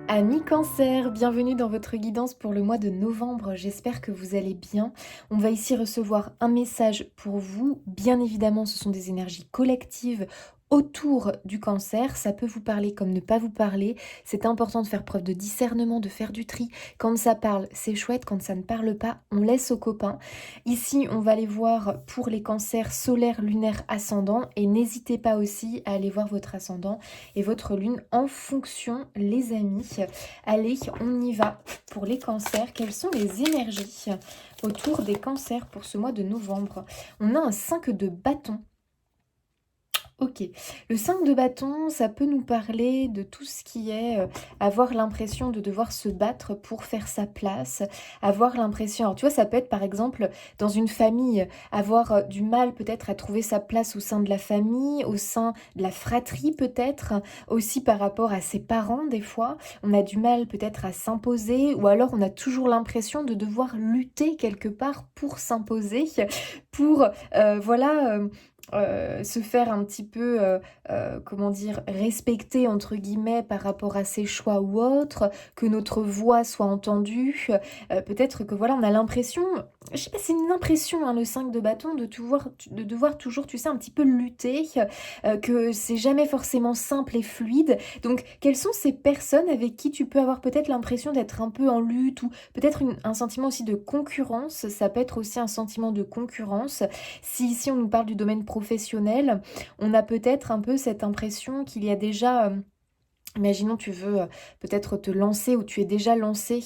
Amis Cancer, bienvenue dans votre guidance pour le mois de novembre. J'espère que vous allez bien. On va ici recevoir un message pour vous. Bien évidemment, ce sont des énergies collectives autour du cancer. Ça peut vous parler comme ne pas vous parler. C'est important de faire preuve de discernement, de faire du tri. Quand ça parle, c'est chouette. Quand ça ne parle pas, on laisse aux copains. Ici, on va aller voir pour les cancers solaires, lunaires, ascendants. Et n'hésitez pas aussi à aller voir votre ascendant et votre lune en fonction, les amis. Allez, on y va pour les cancers. Quelles sont les énergies autour des cancers pour ce mois de novembre? On a un 5 de bâton. Ok, le 5 de bâton, ça peut nous parler de tout ce qui est avoir l'impression de devoir se battre pour faire sa place, avoir l'impression, alors tu vois, ça peut être par exemple dans une famille, avoir du mal peut-être à trouver sa place au sein de la famille, au sein de la fratrie peut-être, aussi par rapport à ses parents des fois, on a du mal peut-être à s'imposer, ou alors on a toujours l'impression de devoir lutter quelque part pour s'imposer, pour, voilà se faire un petit peu, comment dire, respecter entre guillemets par rapport à ses choix ou autres, que notre voix soit entendue. Peut-être que voilà, on a l'impression, je sais pas, c'est une impression, hein, le 5 de bâton, de devoir toujours, tu sais, un petit peu lutter, que c'est jamais forcément simple et fluide. Donc, quelles sont ces personnes avec qui tu peux avoir peut-être l'impression d'être un peu en lutte ou peut-être un sentiment aussi de concurrence? Ça peut être aussi un sentiment de concurrence. Si ici on nous parle du domaine professionnel, on a peut-être un peu cette impression qu'il y a déjà, imaginons tu veux peut-être te lancer ou tu es déjà lancé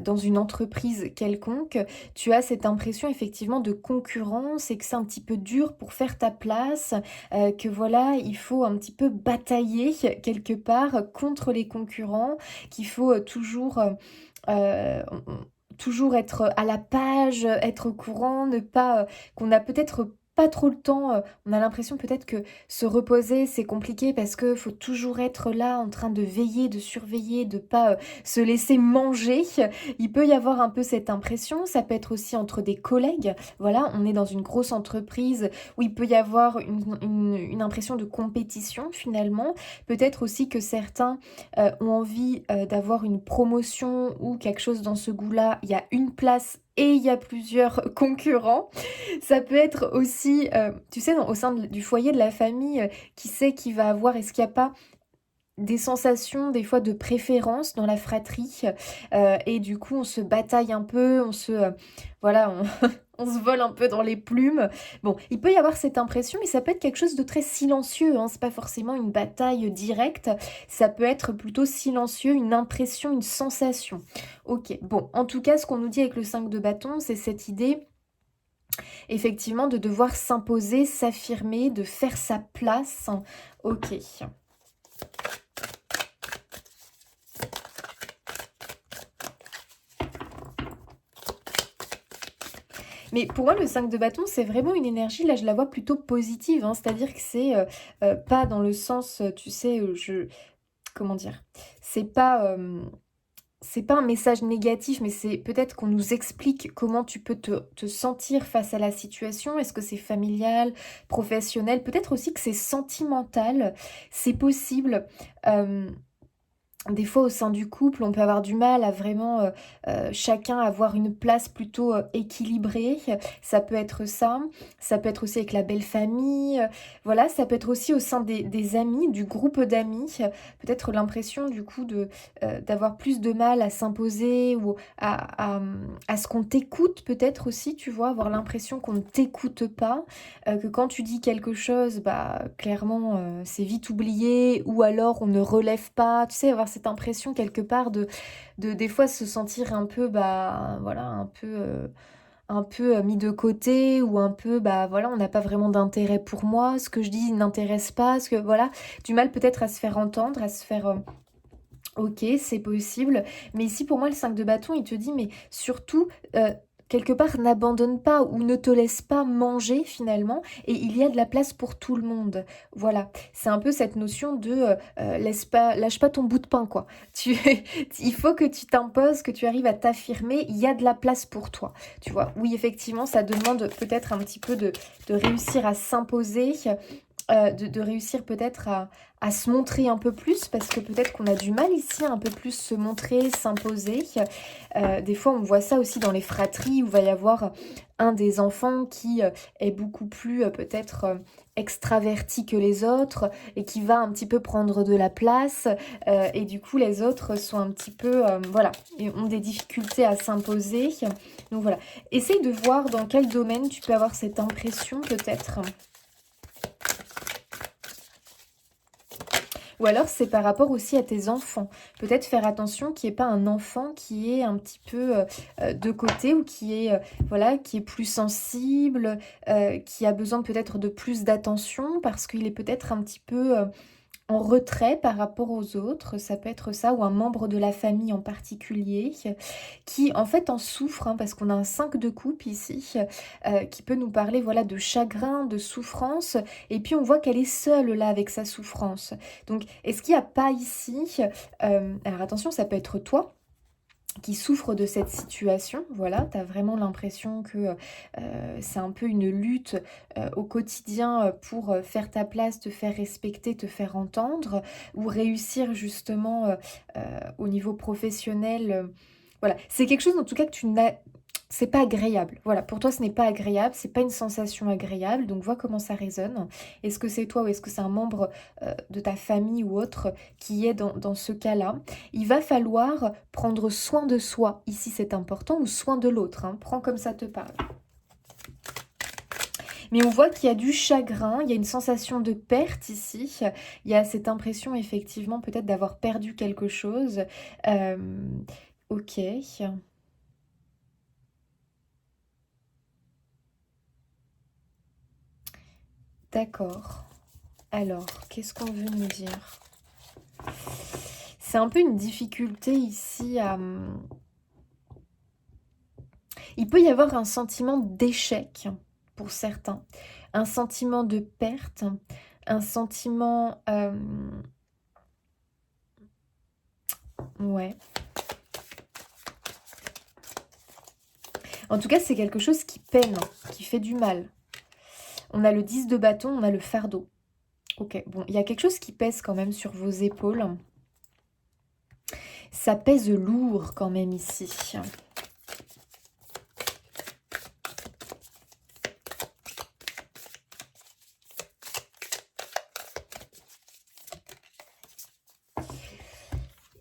dans une entreprise quelconque, tu as cette impression effectivement de concurrence et que c'est un petit peu dur pour faire ta place, que voilà, il faut un petit peu batailler quelque part contre les concurrents, qu'il faut toujours être à la page, être au courant, ne pas, qu'on a peut-être pas trop le temps, on a l'impression peut-être que se reposer c'est compliqué parce que faut toujours être là en train de veiller, de surveiller, de pas se laisser manger. Il peut y avoir un peu cette impression, ça peut être aussi entre des collègues. Voilà, on est dans une grosse entreprise où il peut y avoir une impression de compétition finalement. Peut-être aussi que certains ont envie d'avoir une promotion ou quelque chose dans ce goût-là, il y a une place et il y a plusieurs concurrents. Ça peut être aussi, tu sais, au sein du foyer de la famille, qui sait qui va avoir, est-ce qu'il n'y a pas des sensations des fois de préférence dans la fratrie, et du coup on se bataille un peu, voilà, on se vole un peu dans les plumes. Bon, il peut y avoir cette impression, mais ça peut être quelque chose de très silencieux, hein, c'est pas forcément une bataille directe, ça peut être plutôt silencieux, une impression, une sensation. Ok, bon, en tout cas, ce qu'on nous dit avec le 5 de bâton, c'est cette idée effectivement de devoir s'imposer, s'affirmer, de faire sa place. Ok. Mais pour moi, le 5 de bâton, c'est vraiment une énergie, là, je la vois plutôt positive, hein, c'est-à-dire que c'est pas dans le sens, tu sais, comment dire? C'est pas, c'est pas un message négatif, mais c'est peut-être qu'on nous explique comment tu peux te sentir face à la situation. Est-ce que c'est familial, professionnel? Peut-être aussi que c'est sentimental, c'est possible. Euh, des fois, au sein du couple, on peut avoir du mal à vraiment chacun avoir une place plutôt équilibrée. Ça peut être ça. Ça peut être aussi avec la belle famille. Voilà, ça peut être aussi au sein des amis, du groupe d'amis. Peut-être l'impression du coup d'avoir plus de mal à s'imposer ou à ce qu'on t'écoute peut-être aussi, tu vois, avoir l'impression qu'on ne t'écoute pas, que quand tu dis quelque chose, bah clairement c'est vite oublié ou alors on ne relève pas, tu sais, avoir cette impression quelque part de des fois se sentir un peu, bah voilà, un peu mis de côté ou un peu, bah voilà, on n'a pas vraiment d'intérêt pour moi, ce que je dis n'intéresse pas, ce que voilà, du mal peut-être à se faire entendre, à se faire... Ok, c'est possible. Mais ici, pour moi, le 5 de bâton, il te dit, mais surtout, quelque part, n'abandonne pas ou ne te laisse pas manger finalement. Et il y a de la place pour tout le monde. Voilà. C'est un peu cette notion de lâche pas ton bout de pain, quoi. Tu, il faut que tu t'imposes, que tu arrives à t'affirmer. Il y a de la place pour toi. Tu vois. Oui, effectivement, ça demande peut-être un petit peu de réussir à s'imposer, de réussir peut-être à se montrer un peu plus, parce que peut-être qu'on a du mal ici à un peu plus se montrer, s'imposer. Des fois, on voit ça aussi dans les fratries, où il va y avoir un des enfants qui est beaucoup plus peut-être extraverti que les autres, et qui va un petit peu prendre de la place, et du coup, les autres sont un petit peu, voilà, et ont des difficultés à s'imposer. Donc voilà, essaye de voir dans quel domaine tu peux avoir cette impression peut-être. Ou alors c'est par rapport aussi à tes enfants. Peut-être faire attention qu'il n'y ait pas un enfant qui est un petit peu de côté, ou qui est, voilà, qui est plus sensible, qui a besoin peut-être de plus d'attention parce qu'il est peut-être un petit peu en retrait par rapport aux autres. Ça peut être ça, ou un membre de la famille en particulier qui en fait en souffre, hein, parce qu'on a un 5 de coupe ici, qui peut nous parler, voilà, de chagrin, de souffrance, et puis on voit qu'elle est seule là avec sa souffrance. Donc est-ce qu'il n'y a pas ici, alors attention, ça peut être toi qui souffre de cette situation, voilà, tu as vraiment l'impression que c'est un peu une lutte au quotidien pour faire ta place, te faire respecter, te faire entendre, ou réussir justement au niveau professionnel. Voilà, c'est quelque chose en tout cas que tu n'as... C'est pas agréable. Voilà, pour toi ce n'est pas agréable, c'est pas une sensation agréable, donc vois comment ça résonne. Est-ce que c'est toi, ou est-ce que c'est un membre de ta famille ou autre qui est dans ce cas-là? Il va falloir prendre soin de soi, ici c'est important, ou soin de l'autre, hein. Prends comme ça te parle. Mais on voit qu'il y a du chagrin, il y a une sensation de perte ici, il y a cette impression effectivement peut-être d'avoir perdu quelque chose. Ok, d'accord. Alors, qu'est-ce qu'on veut nous dire? C'est un peu une difficulté ici à... Il peut y avoir un sentiment d'échec pour certains, un sentiment de perte, un sentiment... ouais. En tout cas, c'est quelque chose qui peine, qui fait du mal. On a le 10 de bâton, on a le fardeau. Ok, bon, il y a quelque chose qui pèse quand même sur vos épaules. Ça pèse lourd quand même ici.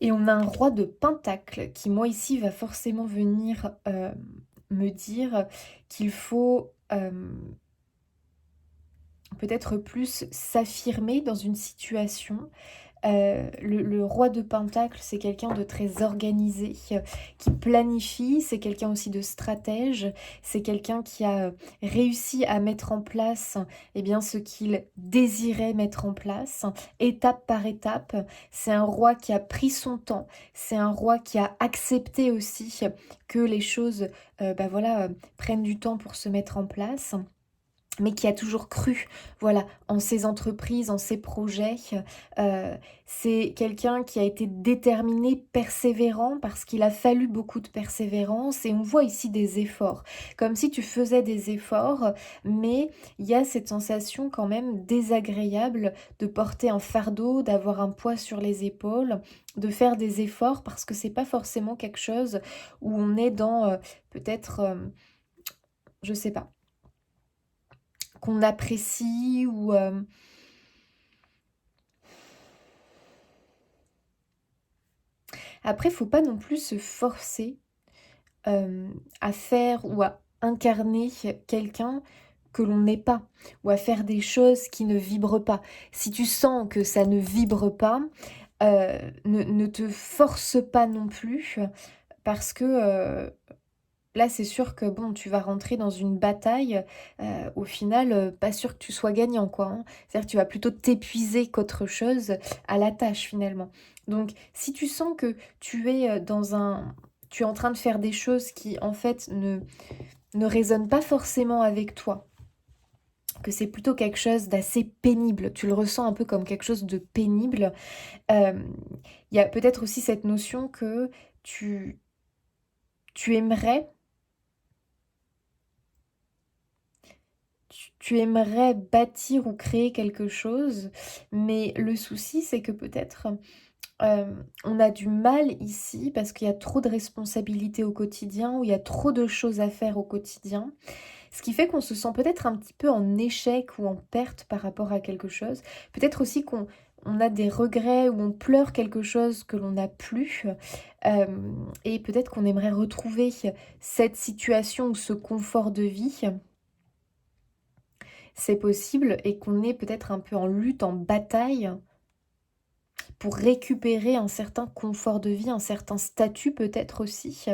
Et on a un roi de pentacle qui, moi, ici, va forcément venir me dire qu'il faut peut-être plus s'affirmer dans une situation. Le roi de Pentacle, c'est quelqu'un de très organisé, qui planifie, c'est quelqu'un aussi de stratège, c'est quelqu'un qui a réussi à mettre en place eh bien, ce qu'il désirait mettre en place, étape par étape. C'est un roi qui a pris son temps, c'est un roi qui a accepté aussi que les choses bah voilà, prennent du temps pour se mettre en place, mais qui a toujours cru, voilà, en ses entreprises, en ses projets. C'est quelqu'un qui a été déterminé, persévérant, parce qu'il a fallu beaucoup de persévérance, et on voit ici des efforts, comme si tu faisais des efforts, mais il y a cette sensation quand même désagréable de porter un fardeau, d'avoir un poids sur les épaules, de faire des efforts, parce que c'est pas forcément quelque chose où on est dans peut-être, je sais pas, qu'on apprécie, ou après, faut pas non plus se forcer à faire ou à incarner quelqu'un que l'on n'est pas, ou à faire des choses qui ne vibrent pas. Si tu sens que ça ne vibre pas, ne te force pas non plus, parce que là, c'est sûr que bon, tu vas rentrer dans une bataille, au final, pas sûr que tu sois gagnant, quoi, hein. C'est-à-dire que tu vas plutôt t'épuiser qu'autre chose à la tâche, finalement. Donc, si tu sens que tu es tu es en train de faire des choses qui, en fait, ne résonnent pas forcément avec toi, que c'est plutôt quelque chose d'assez pénible, tu le ressens un peu comme quelque chose de pénible, euh, il y a peut-être aussi cette notion que tu, tu aimerais tu aimerais bâtir ou créer quelque chose, mais le souci, c'est que peut-être on a du mal ici parce qu'il y a trop de responsabilités au quotidien, ou il y a trop de choses à faire au quotidien. Ce qui fait qu'on se sent peut-être un petit peu en échec ou en perte par rapport à quelque chose. Peut-être aussi qu'on a des regrets ou on pleure quelque chose que l'on n'a plus. Et peut-être qu'on aimerait retrouver cette situation ou ce confort de vie. C'est possible, et qu'on est peut-être un peu en lutte, en bataille pour récupérer un certain confort de vie, un certain statut peut-être aussi,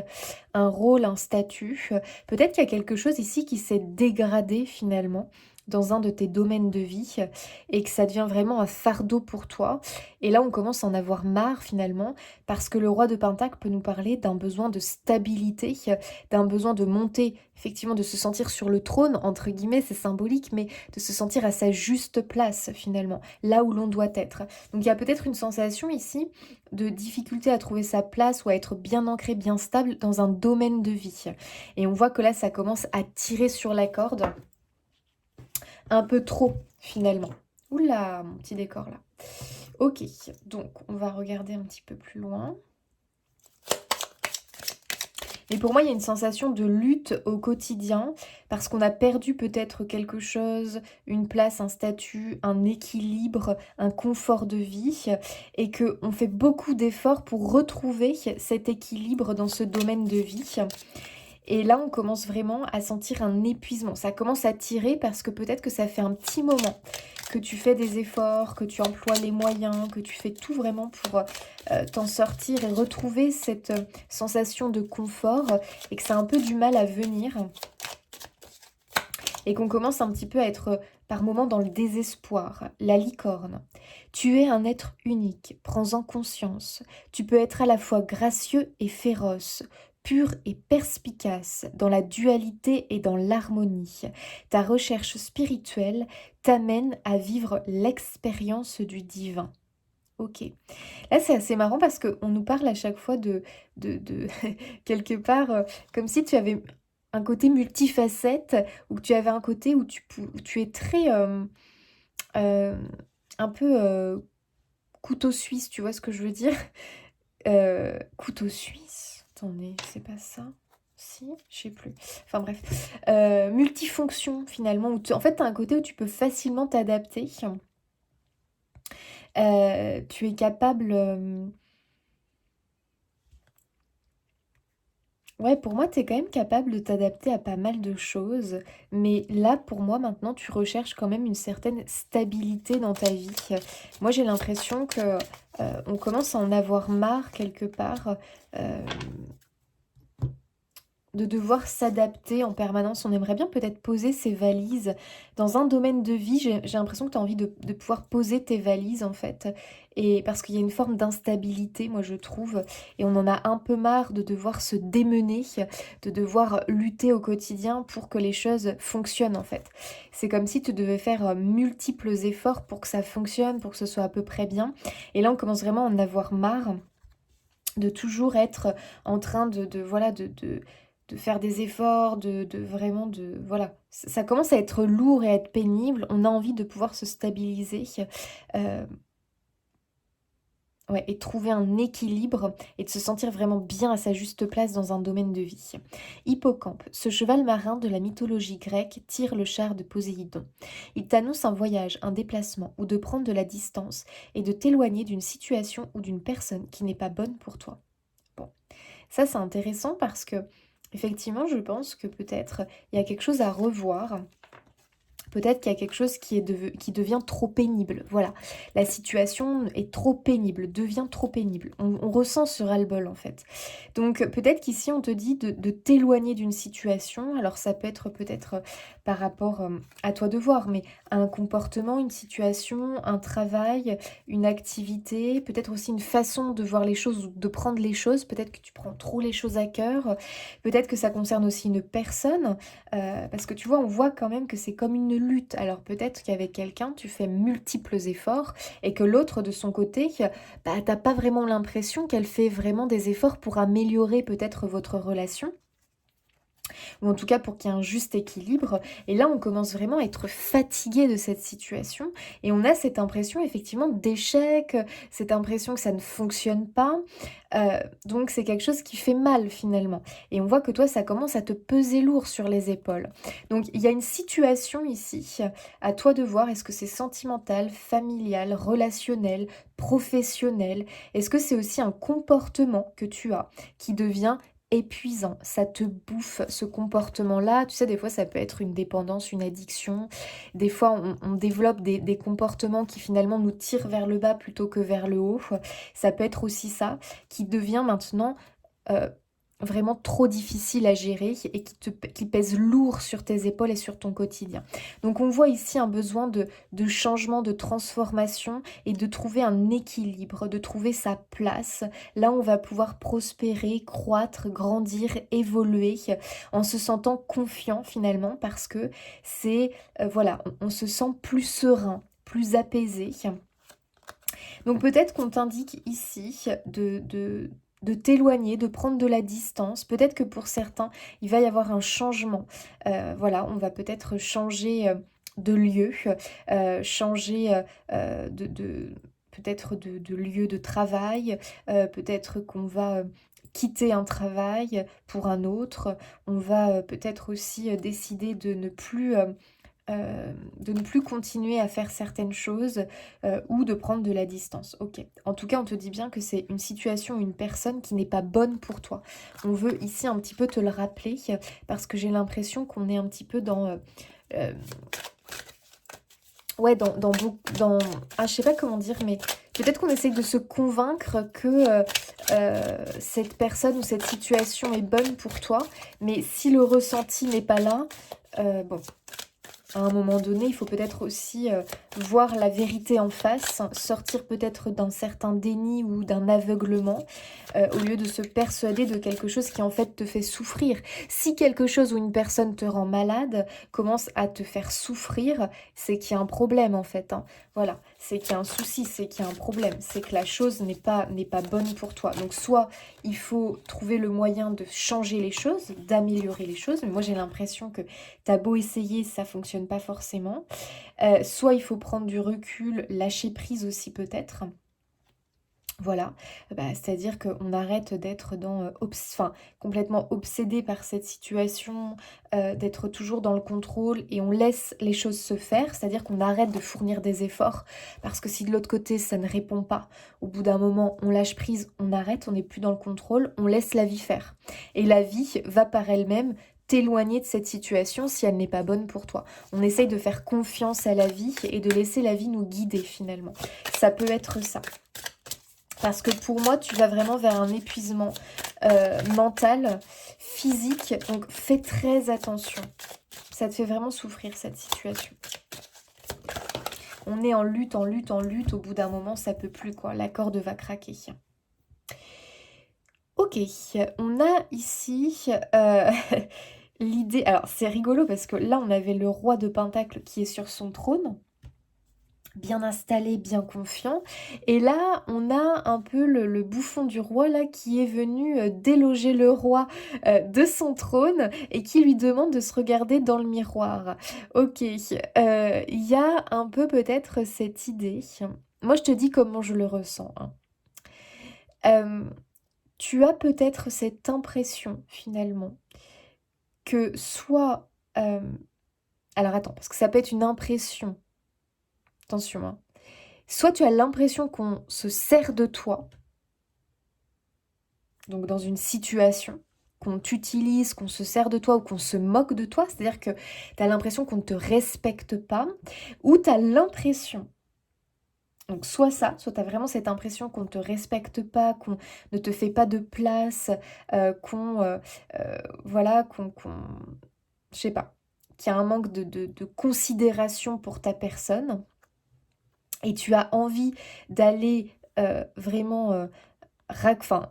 un rôle, un statut. Peut-être qu'il y a quelque chose ici qui s'est dégradé finalement dans un de tes domaines de vie, et que ça devient vraiment un fardeau pour toi. Et là, on commence à en avoir marre finalement, parce que le roi de Pentacle peut nous parler d'un besoin de stabilité, d'un besoin de monter, effectivement de se sentir sur le trône, entre guillemets, c'est symbolique, mais de se sentir à sa juste place finalement, là où l'on doit être. Donc il y a peut-être une sensation ici de difficulté à trouver sa place ou à être bien ancré, bien stable dans un domaine de vie. Et on voit que là, ça commence à tirer sur la corde un peu trop finalement. Oula, mon petit décor là. Ok, donc on va regarder un petit peu plus loin. Et pour moi, il y a une sensation de lutte au quotidien, parce qu'on a perdu peut-être quelque chose, une place, un statut, un équilibre, un confort de vie, et qu'on fait beaucoup d'efforts pour retrouver cet équilibre dans ce domaine de vie. Et là, on commence vraiment à sentir un épuisement. Ça commence à tirer parce que peut-être que ça fait un petit moment que tu fais des efforts, que tu emploies les moyens, que tu fais tout vraiment pour t'en sortir et retrouver cette sensation de confort, et que ça a un peu du mal à venir. Et qu'on commence un petit peu à être par moments dans le désespoir. La licorne. Tu es un être unique, prends-en conscience. Tu peux être à la fois gracieux et féroce, pur et perspicace, dans la dualité et dans l'harmonie. Ta recherche spirituelle t'amène à vivre l'expérience du divin. Ok. Là, c'est assez marrant parce qu'on nous parle à chaque fois de quelque part, comme si tu avais un côté multifacette, ou que tu avais un côté où où tu es très, euh, un peu couteau suisse, tu vois ce que je veux dire? Couteau suisse? Attendez, c'est pas ça? Si, je sais plus. Enfin bref. Multifonction finalement, en fait, tu as un côté où tu peux facilement t'adapter. Tu es capable... Ouais, pour moi, tu es quand même capable de t'adapter à pas mal de choses. Mais là, pour moi, maintenant, tu recherches quand même une certaine stabilité dans ta vie. Moi, j'ai l'impression que on commence à en avoir marre quelque part. euh, de devoir s'adapter en permanence. On aimerait bien peut-être poser ses valises dans un domaine de vie. J'ai l'impression que tu as envie de pouvoir poser tes valises en fait. Et parce qu'il y a une forme d'instabilité, moi je trouve. Et on en a un peu marre de devoir se démener, de devoir lutter au quotidien pour que les choses fonctionnent en fait. C'est comme si tu devais faire multiples efforts pour que ça fonctionne, pour que ce soit à peu près bien. Et là on commence vraiment à en avoir marre de toujours être en train voilà de faire des efforts, de vraiment de voilà. Ça commence à être lourd et à être pénible. On a envie de pouvoir se stabiliser, euh, ouais, et trouver un équilibre et de se sentir vraiment bien à sa juste place dans un domaine de vie. Hippocampe, ce cheval marin de la mythologie grecque tire le char de Poséidon. Il t'annonce un voyage, un déplacement, ou de prendre de la distance et de t'éloigner d'une situation ou d'une personne qui n'est pas bonne pour toi. Bon, ça c'est intéressant parce que effectivement, je pense que peut-être il y a quelque chose à revoir. Peut-être qu'il y a quelque chose qui devient trop pénible. Voilà, la situation est trop pénible, devient trop pénible. On ressent ce ras-le-bol en fait. Donc peut-être qu'ici on te dit de t'éloigner d'une situation. Alors ça peut être peut-être par rapport à toi de voir, mais à un comportement, une situation, un travail, une activité, peut-être aussi une façon de voir les choses ou de prendre les choses. Peut-être que tu prends trop les choses à cœur. Peut-être que ça concerne aussi une personne. Parce que tu vois, on voit quand même que c'est comme une lutte. Alors peut-être qu'avec quelqu'un, tu fais multiples efforts et que l'autre, de son côté, bah, t'as pas vraiment l'impression qu'elle fait vraiment des efforts pour améliorer peut-être votre relation. ou en tout cas pour qu'il y ait un juste équilibre. Et là, on commence vraiment à être fatigué de cette situation et on a cette impression effectivement d'échec, cette impression que ça ne fonctionne pas. Donc c'est quelque chose qui fait mal finalement. Et on voit que toi, ça commence à te peser lourd sur les épaules. Donc il y a une situation ici, à toi de voir, est-ce que c'est sentimental, familial, relationnel, professionnel? Est-ce que c'est aussi un comportement que tu as qui devient épuisant, ça te bouffe ce comportement-là. Tu sais, des fois, ça peut être une dépendance, une addiction. Des fois, on développe des comportements qui finalement nous tirent vers le bas plutôt que vers le haut. Ça peut être aussi ça qui devient maintenant euh, vraiment trop difficile à gérer et qui pèse lourd sur tes épaules et sur ton quotidien. Donc on voit ici un besoin de changement, de transformation et de trouver un équilibre, de trouver sa place. Là, on va pouvoir prospérer, croître, grandir, évoluer en se sentant confiant finalement parce que c'est, voilà, on se sent plus serein, plus apaisé. Donc peut-être qu'on t'indique ici de t'éloigner, de prendre de la distance. Peut-être que pour certains, il va y avoir un changement. Voilà, on va peut-être changer de lieu, changer peut-être de lieu de travail. Peut-être qu'on va quitter un travail pour un autre. On va peut-être aussi décider de ne plus continuer à faire certaines choses ou de prendre de la distance. Ok. En tout cas, on te dit bien que c'est une situation, une personne qui n'est pas bonne pour toi. On veut ici un petit peu te le rappeler parce que j'ai l'impression qu'on est un petit peu euh, ouais, ah, je sais pas comment dire, mais peut-être qu'on essaye de se convaincre que cette personne ou cette situation est bonne pour toi, mais si le ressenti n'est pas là, bon, à un moment donné, il faut peut-être aussi voir la vérité en face, sortir peut-être d'un certain déni ou d'un aveuglement, au lieu de se persuader de quelque chose qui en fait te fait souffrir. Si quelque chose ou une personne te rend malade, commence à te faire souffrir, c'est qu'il y a un problème en fait, hein. Voilà, c'est qu'il y a un souci, c'est qu'il y a un problème, c'est que la chose n'est pas bonne pour toi. Donc soit il faut trouver le moyen de changer les choses, d'améliorer les choses, mais moi j'ai l'impression que t'as beau essayer, ça fonctionne pas forcément. Soit il faut prendre du recul, lâcher prise aussi peut-être. Voilà, c'est-à-dire qu'on arrête d'être enfin, complètement obsédé par cette situation, d'être toujours dans le contrôle et on laisse les choses se faire, c'est-à-dire qu'on arrête de fournir des efforts parce que si de l'autre côté ça ne répond pas, au bout d'un moment on lâche prise, on arrête, on n'est plus dans le contrôle, on laisse la vie faire. Et la vie va par elle-même t'éloigner de cette situation si elle n'est pas bonne pour toi. On essaye de faire confiance à la vie et de laisser la vie nous guider finalement. Ça peut être ça. Parce que pour moi, tu vas vraiment vers un épuisement mental, physique. Donc fais très attention. Ça te fait vraiment souffrir cette situation. On est en lutte, en lutte, en lutte. Au bout d'un moment, ça peut plus quoi. La corde va craquer. Ok, on a ici l'idée... Alors c'est rigolo parce que là, on avait le roi de Pentacle qui est sur son trône, bien installé, bien confiant. Et là, on a un peu le bouffon du roi là qui est venu déloger le roi de son trône et qui lui demande de se regarder dans le miroir. Ok, il y a un peu peut-être cette idée. Moi, je te dis comment je le ressens, hein. Tu as peut-être cette impression finalement que soit... alors attends, parce que ça peut être une impression. Attention, hein. Soit tu as l'impression qu'on se sert de toi, donc dans une situation, qu'on t'utilise, qu'on se sert de toi ou qu'on se moque de toi, c'est-à-dire que tu as l'impression qu'on ne te respecte pas, ou tu as l'impression, donc soit ça, soit tu as vraiment cette impression qu'on ne te respecte pas, qu'on ne te fait pas de place, voilà, je sais pas, qu'il y a un manque de considération pour ta personne, et tu as envie d'aller vraiment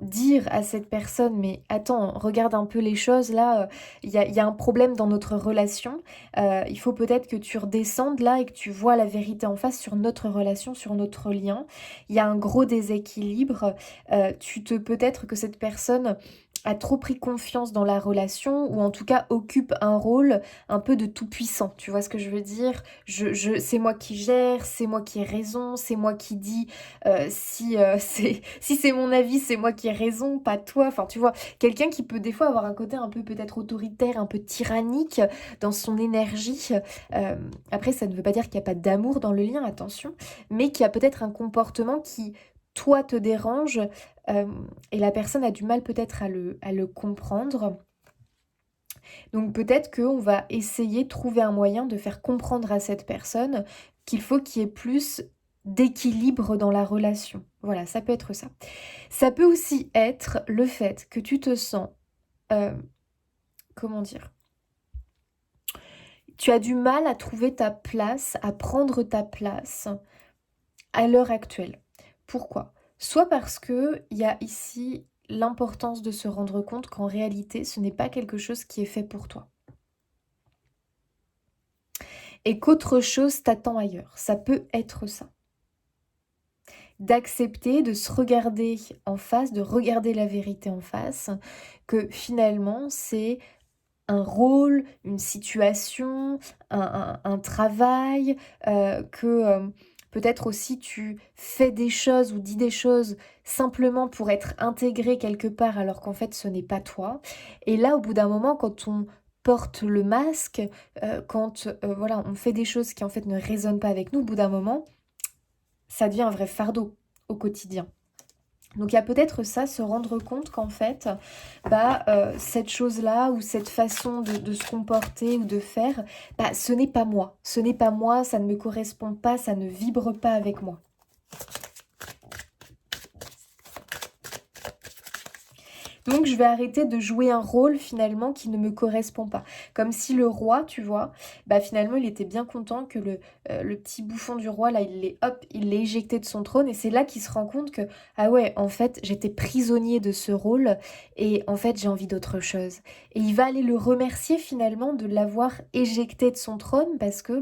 dire à cette personne, mais attends, regarde un peu les choses, là, y a un problème dans notre relation, il faut peut-être que tu redescendes là et que tu vois la vérité en face sur notre relation, sur notre lien. Il y a un gros déséquilibre, peut-être que cette personne a trop pris confiance dans la relation ou en tout cas occupe un rôle un peu de tout puissant. Tu vois ce que je veux dire? C'est moi qui gère, c'est moi qui ai raison, c'est moi qui dis si si c'est mon avis, c'est moi qui ai raison, pas toi. Enfin, tu vois, quelqu'un qui peut des fois avoir un côté un peu peut-être autoritaire, un peu tyrannique dans son énergie. Euh, Après, ça ne veut pas dire qu'il n'y a pas d'amour dans le lien, attention, mais qu'il y a peut-être un comportement qui, toi, te dérange euh, et la personne a du mal peut-être à le comprendre. Donc peut-être qu'on va essayer de trouver un moyen de faire comprendre à cette personne qu'il faut qu'il y ait plus d'équilibre dans la relation. Voilà, ça peut être ça. Ça peut aussi être le fait que tu te sens, euh, comment dire, tu as du mal à trouver ta place, à prendre ta place à l'heure actuelle. Pourquoi? Soit parce que il y a ici l'importance de se rendre compte qu'en réalité, ce n'est pas quelque chose qui est fait pour toi. Et qu'autre chose t'attend ailleurs. Ça peut être ça. D'accepter, de se regarder en face, de regarder la vérité en face, que finalement c'est un rôle, une situation, un travail, que peut-être aussi tu fais des choses ou dis des choses simplement pour être intégré quelque part alors qu'en fait ce n'est pas toi. Et là, au bout d'un moment, quand on porte le masque, quand voilà, on fait des choses qui en fait ne résonnent pas avec nous, au bout d'un moment, ça devient un vrai fardeau au quotidien. Donc il y a peut-être ça, se rendre compte qu'en fait, cette chose-là ou cette façon de se comporter ou de faire, ce n'est pas moi. Ce n'est pas moi, ça ne me correspond pas, ça ne vibre pas avec moi. Donc je vais arrêter de jouer un rôle finalement qui ne me correspond pas. Comme si le roi, tu vois, finalement il était bien content que le petit bouffon du roi, là, il l'ait éjecté de son trône. Et c'est là qu'il se rend compte que, ah ouais, en fait, j'étais prisonnier de ce rôle et en fait j'ai envie d'autre chose. Et il va aller le remercier finalement de l'avoir éjecté de son trône parce que,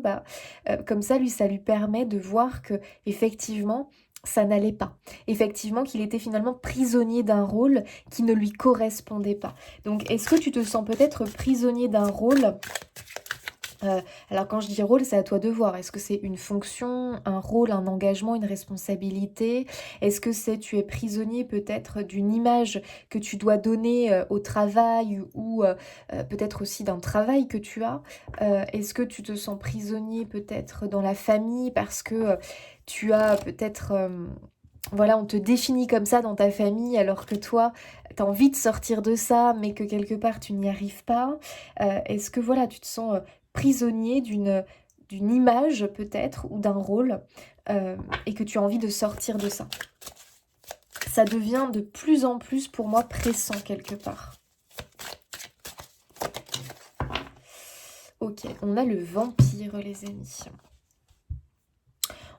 comme ça lui permet de voir que effectivement, ça n'allait pas. Effectivement, qu'il était finalement prisonnier d'un rôle qui ne lui correspondait pas. Donc, est-ce que tu te sens peut-être prisonnier d'un rôle alors quand je dis rôle, c'est à toi de voir. Est-ce que c'est une fonction, un rôle, un engagement, une responsabilité? Est-ce que c'est tu es prisonnier peut-être d'une image que tu dois donner au travail ou peut-être aussi d'un travail que tu as? Est-ce que tu te sens prisonnier peut-être dans la famille parce que tu as peut-être... voilà, on te définit comme ça dans ta famille alors que toi, tu as envie de sortir de ça, mais que quelque part tu n'y arrives pas. Est-ce que voilà, tu te sens prisonnier d'une image peut-être ou d'un rôle et que tu as envie de sortir de ça. Ça devient de plus en plus pour moi pressant quelque part. Ok, on a le vampire les amis.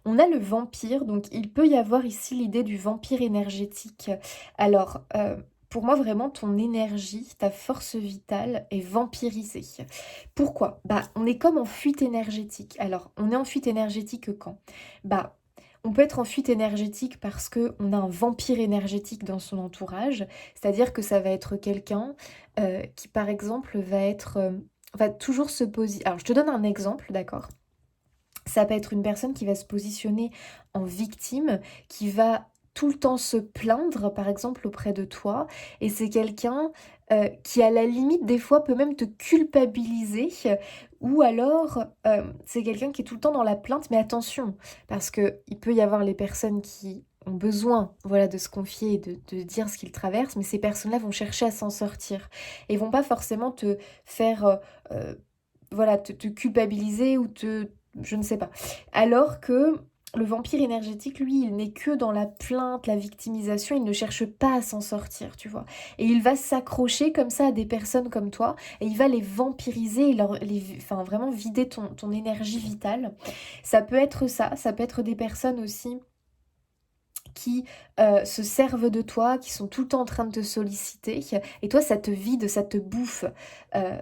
On a le vampire, donc il peut y avoir ici l'idée du vampire énergétique. Alors, pour moi, vraiment, ton énergie, ta force vitale est vampirisée. Pourquoi? On est comme en fuite énergétique. Alors, on est en fuite énergétique quand? On peut être en fuite énergétique parce qu'on a un vampire énergétique dans son entourage. C'est-à-dire que ça va être quelqu'un qui, par exemple, va toujours se poser... Alors, je te donne un exemple, d'accord? Ça peut être une personne qui va se positionner en victime, qui va tout le temps se plaindre, par exemple, auprès de toi. Et c'est quelqu'un qui, à la limite, des fois, peut même te culpabiliser. Ou alors, c'est quelqu'un qui est tout le temps dans la plainte. Mais attention, parce qu'il peut y avoir les personnes qui ont besoin, voilà, de se confier et de dire ce qu'ils traversent. Mais ces personnes-là vont chercher à s'en sortir. Et vont pas forcément te faire... voilà, te culpabiliser ou je ne sais pas. Alors que le vampire énergétique, lui, il n'est que dans la plainte, la victimisation, il ne cherche pas à s'en sortir, tu vois. Et il va s'accrocher comme ça à des personnes comme toi, et il va les vampiriser, et enfin, vraiment vider ton énergie vitale. Ça peut être ça peut être des personnes aussi qui se servent de toi, qui sont tout le temps en train de te solliciter, et toi ça te vide, ça te bouffe,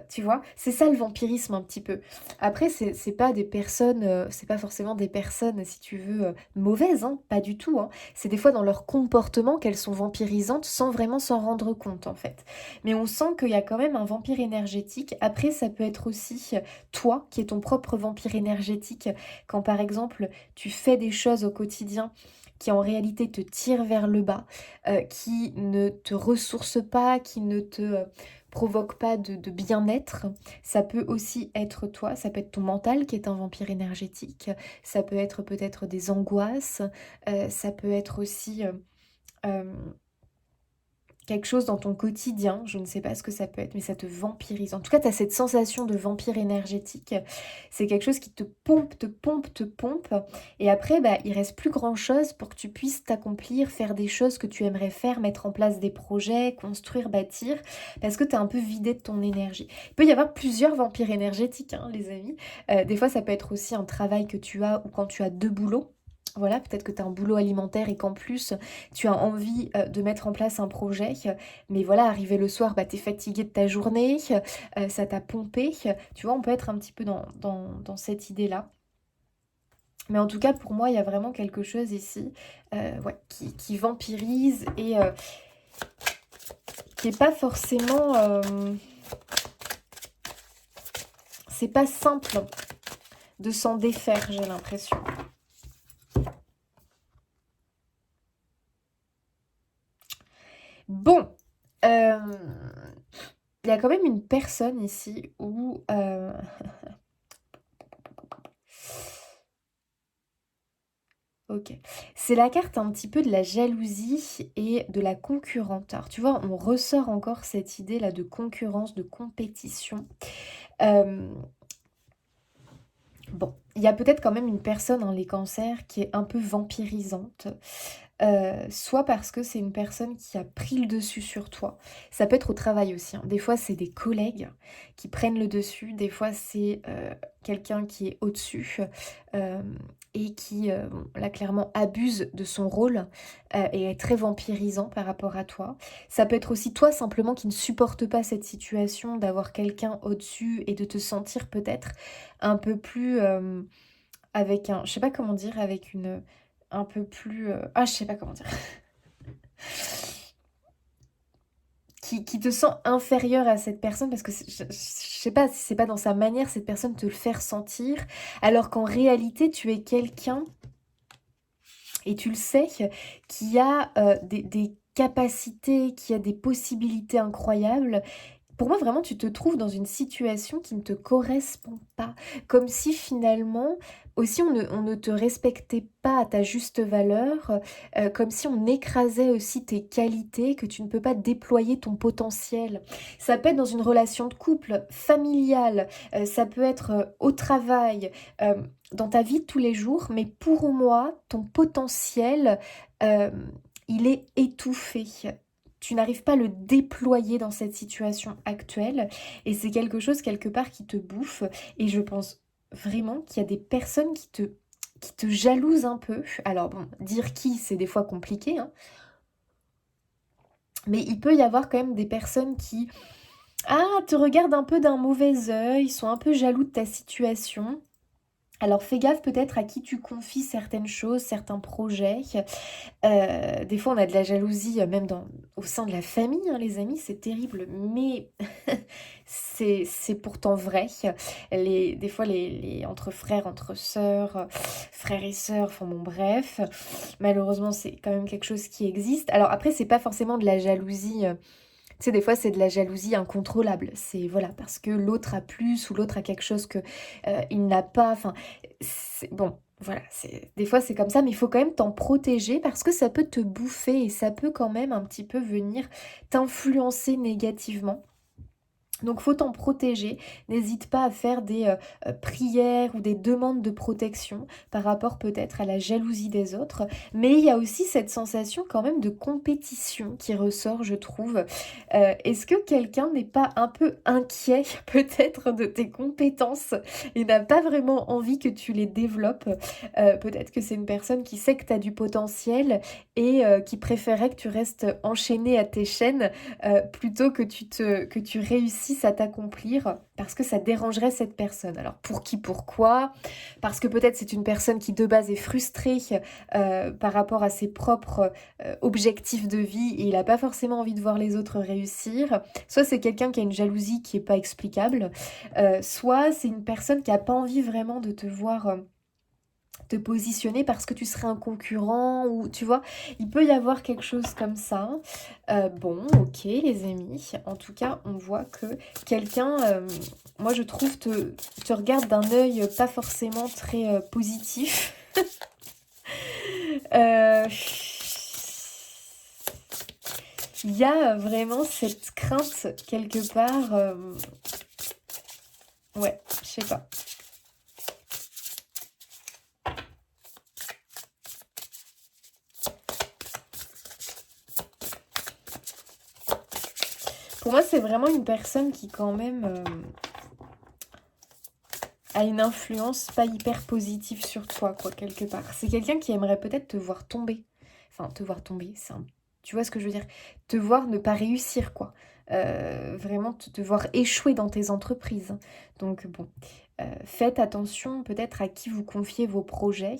tu vois? C'est ça le vampirisme un petit peu. Après c'est pas des personnes, c'est pas forcément des personnes si tu veux, mauvaises, hein, pas du tout, hein. C'est des fois dans leur comportement qu'elles sont vampirisantes sans vraiment s'en rendre compte en fait. Mais on sent qu'il y a quand même un vampire énergétique. Après ça peut être aussi, toi qui es ton propre vampire énergétique. Quand par exemple tu fais des choses au quotidien qui en réalité te tirent vers le bas, qui ne te ressourcent pas, qui ne te provoquent pas de bien-être. Ça peut aussi être toi, ça peut être ton mental qui est un vampire énergétique, ça peut être peut-être des angoisses, ça peut être aussi euh, quelque chose dans ton quotidien, je ne sais pas ce que ça peut être, mais ça te vampirise. En tout cas, tu as cette sensation de vampire énergétique. C'est quelque chose qui te pompe, te pompe, te pompe. Et après, bah, il reste plus grand-chose pour que tu puisses t'accomplir, faire des choses que tu aimerais faire, mettre en place des projets, construire, bâtir, parce que tu es un peu vidé de ton énergie. Il peut y avoir plusieurs vampires énergétiques, hein, les amis. Des fois, ça peut être aussi un travail que tu as ou quand tu as deux boulots. Voilà, peut-être que tu as un boulot alimentaire et qu'en plus, tu as envie de mettre en place un projet, mais voilà, arrivé le soir, bah, tu es fatigué de ta journée, ça t'a pompé. Tu vois, on peut être un petit peu dans cette idée-là. Mais en tout cas, pour moi, il y a vraiment quelque chose ici ouais, qui vampirise et qui n'est pas forcément... c'est pas simple de s'en défaire, j'ai l'impression. Bon, euh, il y a quand même une personne ici où... Ok. C'est la carte un petit peu de la jalousie et de la concurrente. Alors tu vois, on ressort encore cette idée-là de concurrence, de compétition. Euh, bon, il y a peut-être quand même une personne, hein, les cancers, qui est un peu vampirisante. Soit parce que c'est une personne qui a pris le dessus sur toi. Ça peut être au travail aussi, hein. Des fois, c'est des collègues qui prennent le dessus. Des fois, c'est quelqu'un qui est au-dessus euh, et qui, bon, là, clairement, abuse de son rôle et est très vampirisant par rapport à toi. Ça peut être aussi toi, simplement, qui ne supporte pas cette situation d'avoir quelqu'un au-dessus et de te sentir peut-être un peu plus... avec un... Je sais pas comment dire, avec une un peu plus... Ah, je sais pas comment dire. Qui te sent inférieur à cette personne parce que je sais pas si c'est pas dans sa manière cette personne te le faire sentir alors qu'en réalité tu es quelqu'un et tu le sais qui a des capacités, qui a des possibilités incroyables. Pour moi, vraiment, tu te trouves dans une situation qui ne te correspond pas. Comme si finalement, aussi, on ne te respectait pas à ta juste valeur, comme si on écrasait aussi tes qualités, que tu ne peux pas déployer ton potentiel. Ça peut être dans une relation de couple, familiale, ça peut être au travail, dans ta vie de tous les jours, mais pour moi, ton potentiel, euh, il est étouffé. Tu n'arrives pas à le déployer dans cette situation actuelle et c'est quelque chose quelque part qui te bouffe et je pense vraiment qu'il y a des personnes qui te jalousent un peu. Alors bon, dire qui, c'est des fois compliqué, hein, mais il peut y avoir quand même des personnes qui, te regardent un peu d'un mauvais œil, sont un peu jaloux de ta situation. Alors fais gaffe peut-être à qui tu confies certaines choses, certains projets. Des fois, on a de la jalousie, même au sein de la famille, hein, les amis, c'est terrible, mais c'est pourtant vrai. Des fois, entre frères, entre sœurs, frères et sœurs, enfin bon, bref, malheureusement, c'est quand même quelque chose qui existe. Alors après, c'est pas forcément de la jalousie. Tu sais, des fois, c'est de la jalousie incontrôlable. C'est, voilà, parce que l'autre a plus ou l'autre a quelque chose que il n'a pas. Enfin, bon, voilà. Des fois, c'est comme ça, mais il faut quand même t'en protéger parce que ça peut te bouffer et ça peut quand même un petit peu venir t'influencer négativement. Donc faut t'en protéger, n'hésite pas à faire des prières ou des demandes de protection par rapport peut-être à la jalousie des autres. Mais il y a aussi cette sensation quand même de compétition qui ressort, je trouve. Est-ce que quelqu'un n'est pas un peu inquiet peut-être de tes compétences et n'a pas vraiment envie que tu les développes? Peut-être que c'est une personne qui sait que tu as du potentiel et qui préférait que tu restes enchaîné à tes chaînes plutôt que tu réussisses à t'accomplir parce que ça dérangerait cette personne. Alors pour qui, pourquoi? Parce que peut-être c'est une personne qui de base est frustrée par rapport à ses propres objectifs de vie et il n'a pas forcément envie de voir les autres réussir. Soit c'est quelqu'un qui a une jalousie qui n'est pas explicable, soit c'est une personne qui n'a pas envie vraiment de te voir te positionner parce que tu serais un concurrent ou tu vois, il peut y avoir quelque chose comme ça. Bon, ok les amis, en tout cas on voit que quelqu'un, moi je trouve, te regarde d'un œil pas forcément très positif. Euh, Il y a vraiment cette crainte quelque part. Ouais, je sais pas. Pour moi, c'est vraiment une personne qui quand même a une influence pas hyper positive sur toi, quoi, quelque part. C'est quelqu'un qui aimerait peut-être te voir tomber. Enfin, te voir tomber, tu vois ce que je veux dire? Te voir ne pas réussir, quoi. Vraiment te voir échouer dans tes entreprises. Donc bon, faites attention peut-être à qui vous confiez vos projets.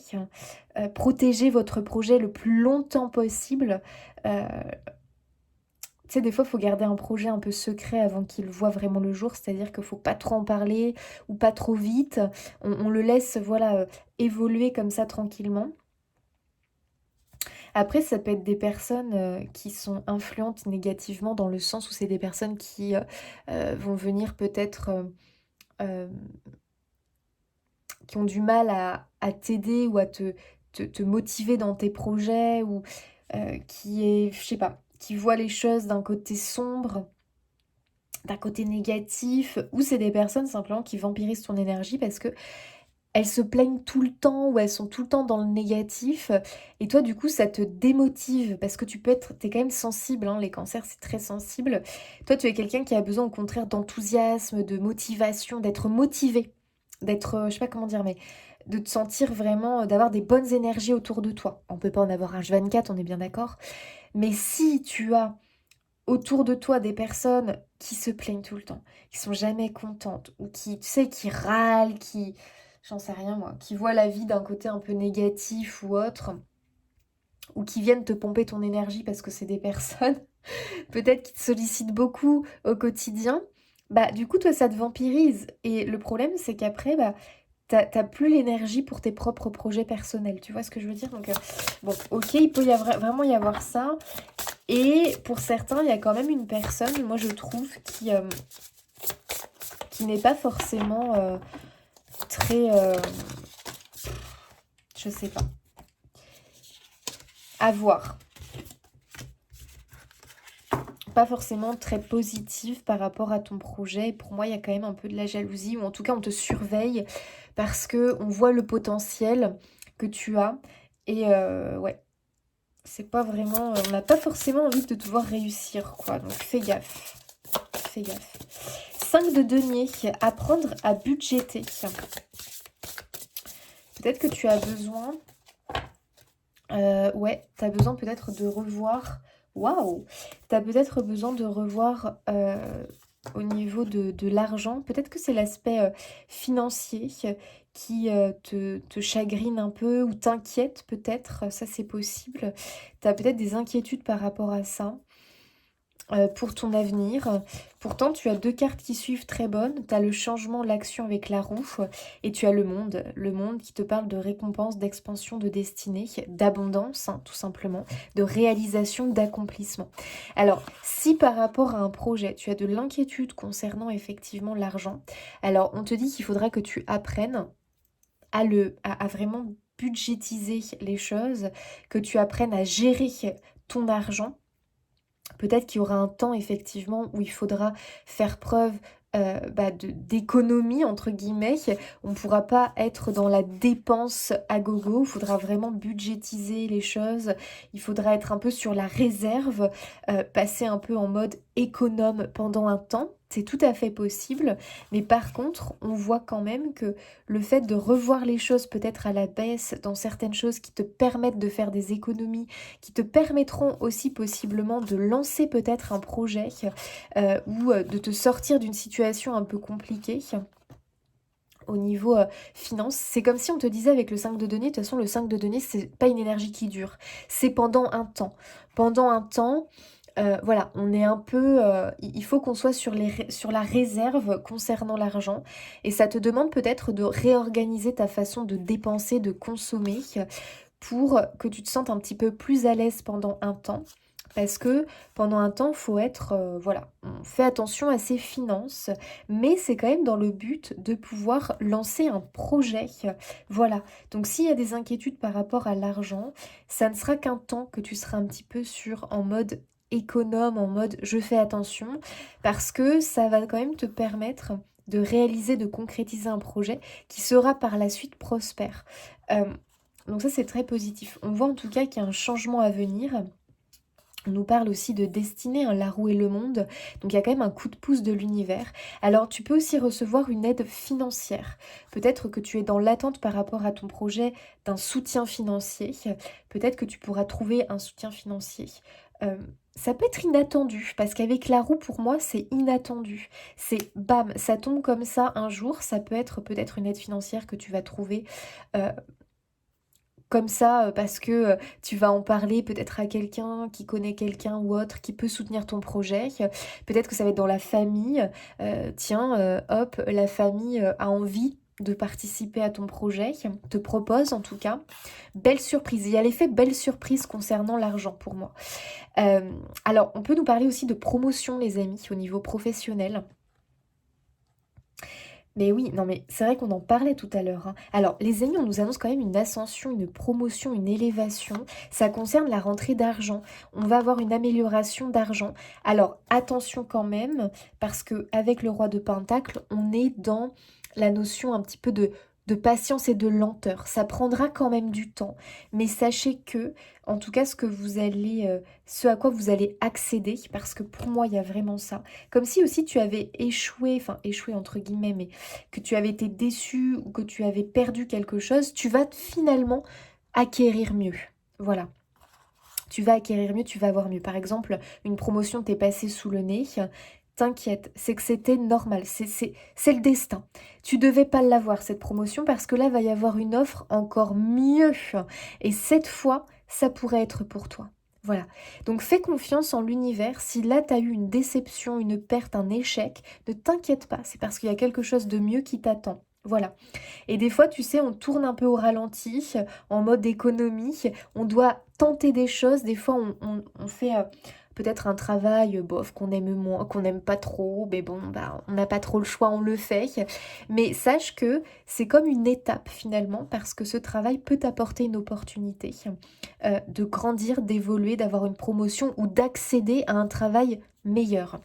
Protégez votre projet le plus longtemps possible. Euh, Tu sais, des fois, il faut garder un projet un peu secret avant qu'il voit vraiment le jour, c'est-à-dire qu'il ne faut pas trop en parler ou pas trop vite. On le laisse, voilà, évoluer comme ça tranquillement. Après, ça peut être des personnes qui sont influentes négativement dans le sens où c'est des personnes qui vont venir peut-être, euh, qui ont du mal à t'aider ou à te motiver dans tes projets ou qui est, je sais pas, qui voit les choses d'un côté sombre, d'un côté négatif, ou c'est des personnes simplement qui vampirisent ton énergie parce que elles se plaignent tout le temps ou elles sont tout le temps dans le négatif et toi du coup ça te démotive parce que t'es quand même sensible, hein, les cancers c'est très sensible. Toi tu es quelqu'un qui a besoin au contraire d'enthousiasme, de motivation, d'être motivé, d'être, je sais pas comment dire, mais de te sentir vraiment, d'avoir des bonnes énergies autour de toi. On peut pas en avoir un H24, on est bien d'accord. Mais si tu as autour de toi des personnes qui se plaignent tout le temps, qui sont jamais contentes, ou qui, tu sais, qui râlent, qui, j'en sais rien moi, qui voient la vie d'un côté un peu négatif ou autre, ou qui viennent te pomper ton énergie parce que c'est des personnes, peut-être qui te sollicitent beaucoup au quotidien, bah du coup toi ça te vampirise. Et le problème c'est qu'après, bah, t'as plus l'énergie pour tes propres projets personnels, tu vois ce que je veux dire? Donc bon, ok, il peut vraiment y avoir ça. Et pour certains, il y a quand même une personne, moi je trouve, qui n'est pas forcément très... je sais pas. À voir. Pas forcément très positive par rapport à ton projet. Et pour moi, il y a quand même un peu de la jalousie, ou en tout cas, on te surveille parce que on voit le potentiel que tu as. Et ouais, c'est pas vraiment... on n'a pas forcément envie de te voir réussir, quoi. Donc fais gaffe. Fais gaffe. 5 de denier, apprendre à budgéter. Peut-être que tu as besoin... ouais, tu as besoin peut-être de revoir... Waouh! Tu as peut-être besoin de revoir au niveau de l'argent. Peut-être que c'est l'aspect financier qui te chagrine un peu ou t'inquiète peut-être. Ça, c'est possible. Tu as peut-être des inquiétudes par rapport à ça. Pour ton avenir. Pourtant, tu as deux cartes qui suivent très bonnes. Tu as le changement, l'action avec la roue et tu as le monde. Le monde qui te parle de récompense, d'expansion, de destinée, d'abondance, hein, tout simplement, de réalisation, d'accomplissement. Alors, si par rapport à un projet, tu as de l'inquiétude concernant effectivement l'argent, alors on te dit qu'il faudra que tu apprennes à vraiment budgétiser les choses, que tu apprennes à gérer ton argent Peut-être qu'il y aura un temps effectivement où il faudra faire preuve d'économie entre guillemets. On ne pourra pas être dans la dépense à gogo, il faudra vraiment budgétiser les choses, il faudra être un peu sur la réserve, passer un peu en mode économe pendant un temps. C'est tout à fait possible, mais par contre, on voit quand même que le fait de revoir les choses peut-être à la baisse dans certaines choses qui te permettent de faire des économies, qui te permettront aussi possiblement de lancer peut-être un projet ou de te sortir d'une situation un peu compliquée au niveau finance. C'est comme si on te disait avec le 5 de denier, de toute façon le 5 de denier c'est pas une énergie qui dure, c'est pendant un temps. Pendant un temps, voilà, on est un peu, il faut qu'on soit sur la réserve concernant l'argent et ça te demande peut-être de réorganiser ta façon de dépenser, de consommer pour que tu te sentes un petit peu plus à l'aise pendant un temps. Parce que pendant un temps, il faut être, voilà, on fait attention à ses finances, mais c'est quand même dans le but de pouvoir lancer un projet. Voilà, donc s'il y a des inquiétudes par rapport à l'argent, ça ne sera qu'un temps que tu seras un petit peu en mode économe, en mode je fais attention, parce que ça va quand même te permettre de réaliser, de concrétiser un projet qui sera par la suite prospère. Euh, donc ça, c'est très positif. On voit en tout cas qu'il y a un changement à venir. On nous parle aussi de destinée, hein, la roue et le monde. Donc il y a quand même un coup de pouce de l'univers. Alors tu peux aussi recevoir une aide financière. Peut-être que tu es dans l'attente par rapport à ton projet d'un soutien financier. Peut-être que tu pourras trouver un soutien financier. Euh, Ça peut être inattendu, parce qu'avec la roue, pour moi, c'est inattendu. C'est bam, ça tombe comme ça un jour. Ça peut être peut-être une aide financière que tu vas trouver euh, comme ça, parce que tu vas en parler peut-être à quelqu'un qui connaît quelqu'un ou autre qui peut soutenir ton projet. Peut-être que ça va être dans la famille. Tiens, hop, la famille a envie de participer à ton projet, te propose en tout cas. Belle surprise. Il y a l'effet belle surprise concernant l'argent pour moi. Alors, on peut nous parler aussi de promotion, les amis, au niveau professionnel. Mais oui, non mais c'est vrai qu'on en parlait tout à l'heure, hein. Alors, les amis, on nous annonce quand même une ascension, une promotion, une élévation. Ça concerne la rentrée d'argent. On va avoir une amélioration d'argent. Alors, attention quand même, parce que avec le roi de Pentacle, on est dans la notion un petit peu de patience et de lenteur. Ça prendra quand même du temps. Mais sachez que, en tout cas, ce à quoi vous allez accéder, parce que pour moi, il y a vraiment ça. Comme si aussi tu avais échoué, enfin échoué entre guillemets, mais que tu avais été déçu ou que tu avais perdu quelque chose, tu vas finalement acquérir mieux. Voilà. Tu vas acquérir mieux, tu vas avoir mieux. Par exemple, une promotion t'est passée sous le nez, t'inquiète, c'est que c'était normal, c'est le destin. Tu devais pas l'avoir, cette promotion, parce que là, va y avoir une offre encore mieux. Et cette fois, ça pourrait être pour toi. Voilà. Donc fais confiance en l'univers. Si là, tu as eu une déception, une perte, un échec, ne t'inquiète pas. C'est parce qu'il y a quelque chose de mieux qui t'attend. Voilà. Et des fois, tu sais, on tourne un peu au ralenti, en mode économie. On doit tenter des choses. Des fois, on fait peut-être un travail bof qu'on aime moins, qu'on n'aime pas trop. Mais bon, bah, on n'a pas trop le choix, on le fait. Mais sache que c'est comme une étape finalement, parce que ce travail peut t'apporter une opportunité de grandir, d'évoluer, d'avoir une promotion ou d'accéder à un travail meilleur.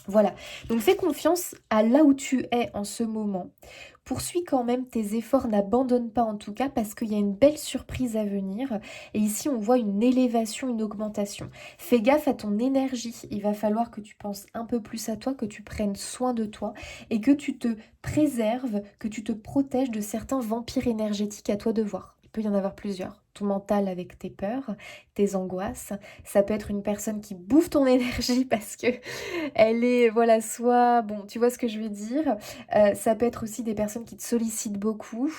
Voilà, donc fais confiance à là où tu es en ce moment. Poursuis quand même tes efforts, n'abandonne pas en tout cas parce qu'il y a une belle surprise à venir. Et ici, on voit une élévation, une augmentation. Fais gaffe à ton énergie. Il va falloir que tu penses un peu plus à toi, que tu prennes soin de toi et que tu te préserves, que tu te protèges de certains vampires énergétiques à toi de voir. Il peut y en avoir plusieurs. Ton mental avec tes peurs, tes angoisses. Ça peut être une personne qui bouffe ton énergie parce que elle est, voilà, soit, bon, tu vois ce que je veux dire. Ça peut être aussi des personnes qui te sollicitent beaucoup.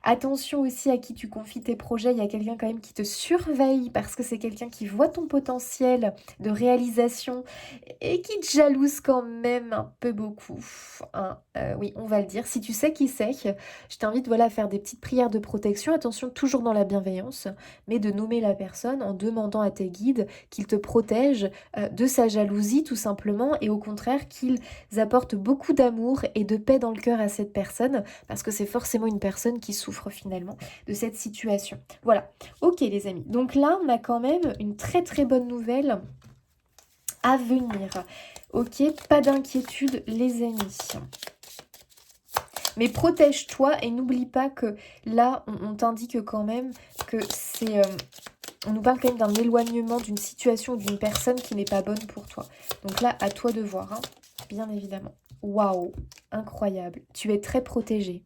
Attention aussi à qui tu confies tes projets. Il y a quelqu'un quand même qui te surveille parce que c'est quelqu'un qui voit ton potentiel de réalisation et qui te jalouse quand même un peu beaucoup, hein. Oui, on va le dire. Si tu sais qui c'est, je t'invite voilà, à faire des petites prières de protection. Attention, toujours dans la bienveillance, mais de nommer la personne en demandant à tes guides qu'ils te protègent de sa jalousie tout simplement et au contraire qu'ils apportent beaucoup d'amour et de paix dans le cœur à cette personne parce que c'est forcément une personne qui souffre finalement de cette situation. Voilà, ok les amis, donc là on a quand même une très très bonne nouvelle à venir. Ok, pas d'inquiétude les amis. Mais protège-toi et n'oublie pas que là, on t'indique quand même que c'est... on nous parle quand même d'un éloignement d'une situation ou d'une personne qui n'est pas bonne pour toi. Donc là, à toi de voir, hein, bien évidemment. Waouh, incroyable. Tu es très protégé.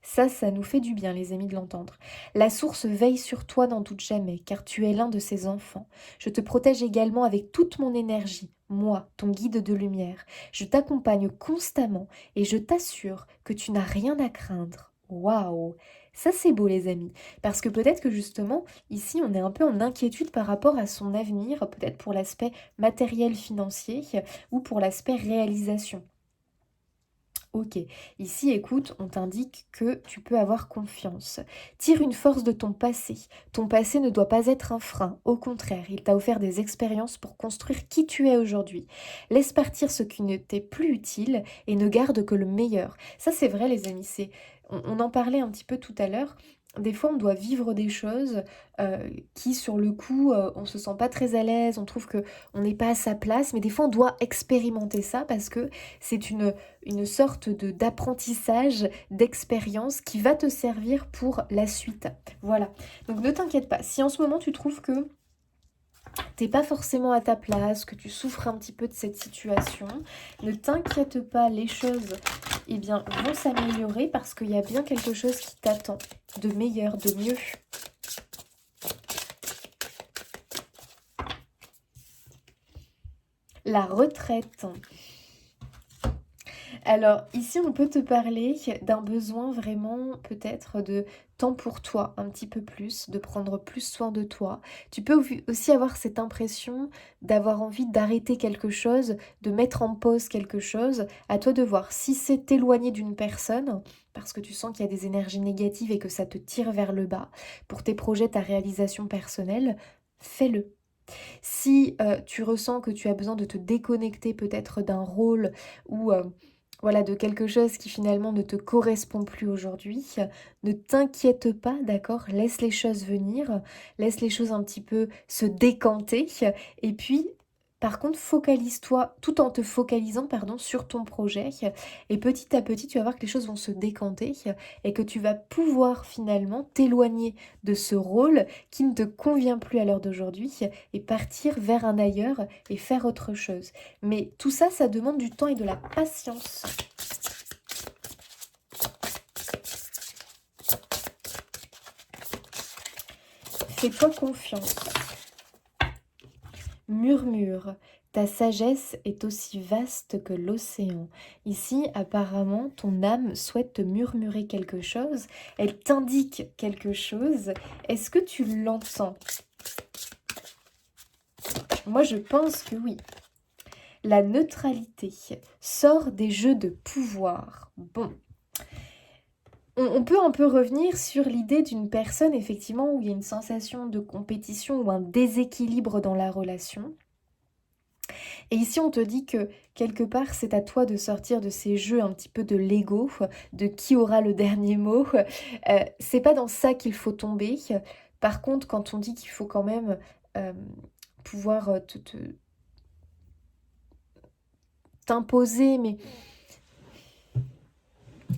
Ça nous fait du bien, les amis, de l'entendre. La source veille sur toi, n'en doute jamais, car tu es l'un de ses enfants. Je te protège également avec toute mon énergie, moi, ton guide de lumière. Je t'accompagne constamment et je t'assure que tu n'as rien à craindre. Waouh! Ça, c'est beau, les amis, parce que peut-être que justement, ici, on est un peu en inquiétude par rapport à son avenir, peut-être pour l'aspect matériel financier ou pour l'aspect réalisation. Ok, ici écoute, on t'indique que tu peux avoir confiance. Tire une force de ton passé. Ton passé ne doit pas être un frein, au contraire, il t'a offert des expériences pour construire qui tu es aujourd'hui. Laisse partir ce qui ne t'est plus utile et ne garde que le meilleur. Ça c'est vrai les amis, on en parlait un petit peu tout à l'heure. Des fois, on doit vivre des choses qui, sur le coup, on se sent pas très à l'aise, on trouve que on n'est pas à sa place, mais des fois, on doit expérimenter ça parce que c'est une sorte de d'apprentissage, d'expérience qui va te servir pour la suite. Voilà. Donc ne t'inquiète pas. Si en ce moment tu trouves que t'es pas forcément à ta place, que tu souffres un petit peu de cette situation, ne t'inquiète pas, les choses vont s'améliorer parce qu'il y a bien quelque chose qui t'attend de meilleur, de mieux. La retraite. Alors, ici, on peut te parler d'un besoin vraiment peut-être de temps pour toi, un petit peu plus, de prendre plus soin de toi. Tu peux aussi avoir cette impression d'avoir envie d'arrêter quelque chose, de mettre en pause quelque chose. À toi de voir si c'est t'éloigner d'une personne, parce que tu sens qu'il y a des énergies négatives et que ça te tire vers le bas, pour tes projets, ta réalisation personnelle, fais-le. Si tu ressens que tu as besoin de te déconnecter peut-être d'un rôle ou voilà, de quelque chose qui finalement ne te correspond plus aujourd'hui, ne t'inquiète pas, d'accord? Laisse les choses venir, laisse les choses un petit peu se décanter et puis par contre, focalise-toi tout en te focalisant pardon, sur ton projet et petit à petit, tu vas voir que les choses vont se décanter et que tu vas pouvoir finalement t'éloigner de ce rôle qui ne te convient plus à l'heure d'aujourd'hui et partir vers un ailleurs et faire autre chose. Mais tout ça, ça demande du temps et de la patience. Fais-toi confiance. Murmure. Ta sagesse est aussi vaste que l'océan. Ici, apparemment, ton âme souhaite te murmurer quelque chose. Elle t'indique quelque chose. Est-ce que tu l'entends? Moi, je pense que oui. La neutralité sort des jeux de pouvoir. Bon. On peut un peu revenir sur l'idée d'une personne, effectivement, où il y a une sensation de compétition ou un déséquilibre dans la relation. Et ici, on te dit que, quelque part, c'est à toi de sortir de ces jeux un petit peu de l'ego, de qui aura le dernier mot. C'est pas dans ça qu'il faut tomber. Par contre, quand on dit qu'il faut quand même pouvoir t'imposer, mais